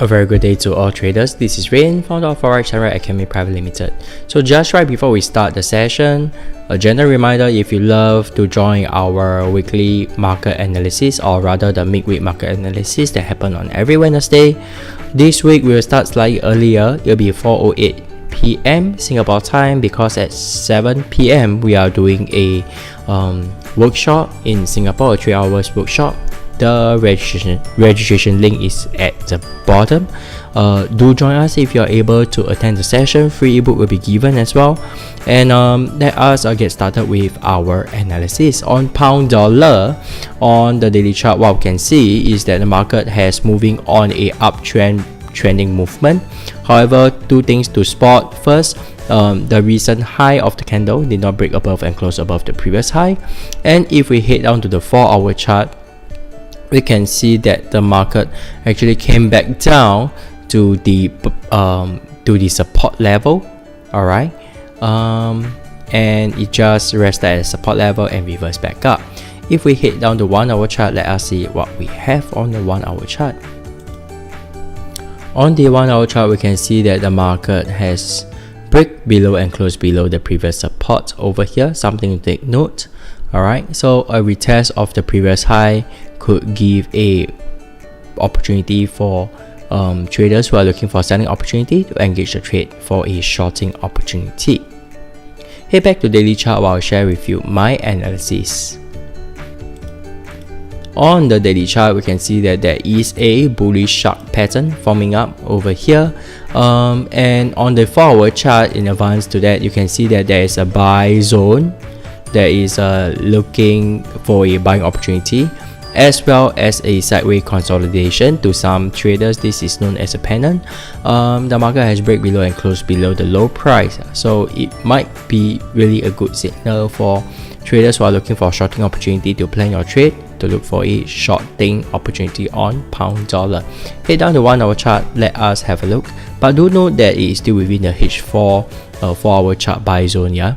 A very good day to all traders. This is Rain, founder of Forex Academy Private Limited. So just right before we start the session, a general reminder, if you love to join our weekly market analysis, or rather the midweek market analysis that happen on every Wednesday, this week we will start slightly earlier. It will be 4:08 p.m. Singapore time, because at 7 p.m. we are doing a workshop in Singapore, a 3 hours workshop. The registration link is at the bottom. Do join us if you are able to attend the session. Free ebook will be given as well. And let us get started with our analysis on pound dollar. On the daily chart, what we can see is that the market has moving on a trending movement. However, two things to spot. First, the recent high of the candle did not break above and close above the previous high. And if we head down to the 4-hour chart, we can see that the market actually came back down to the support level. All right, and it just rested at the support level and reversed back up. If we head down the 1-hour chart, let us see what we have on the 1-hour chart. On the 1-hour chart, we can see that the market has break below and closed below the previous support over here. Something to take note. All right, so a retest of the previous high could give a opportunity for traders who are looking for selling opportunity to engage the trade for a shorting opportunity. Head back to daily chart while I share with you my analysis. On the daily chart, we can see that there is a bullish shark pattern forming up over here, and on the 4-hour chart, in advance to that, you can see that there is a buy zone that is looking for a buying opportunity, as well as a sideways consolidation. To some traders, this is known as a pennant. The market has break below and closed below the low price, so it might be really a good signal for traders who are looking for a shorting opportunity to plan your trade, to look for a shorting opportunity on pound dollar. Head down the 1-hour chart, let us have a look, but do note that it is still within the H4 4-hour chart buy zone. Yeah,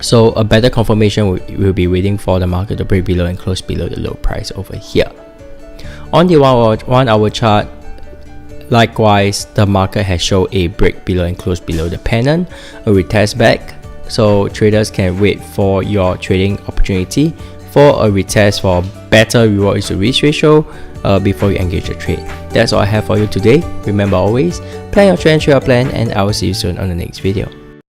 so a better confirmation will be waiting for the market to break below and close below the low price over here. On the 1-hour chart, likewise, the market has shown a break below and close below the pennant, a retest back. So traders can wait for your trading opportunity for a retest for better reward to risk ratio before you engage the trade. That's all I have for you today. Remember, always plan your trade and trade your plan, and I will see you soon on the next video.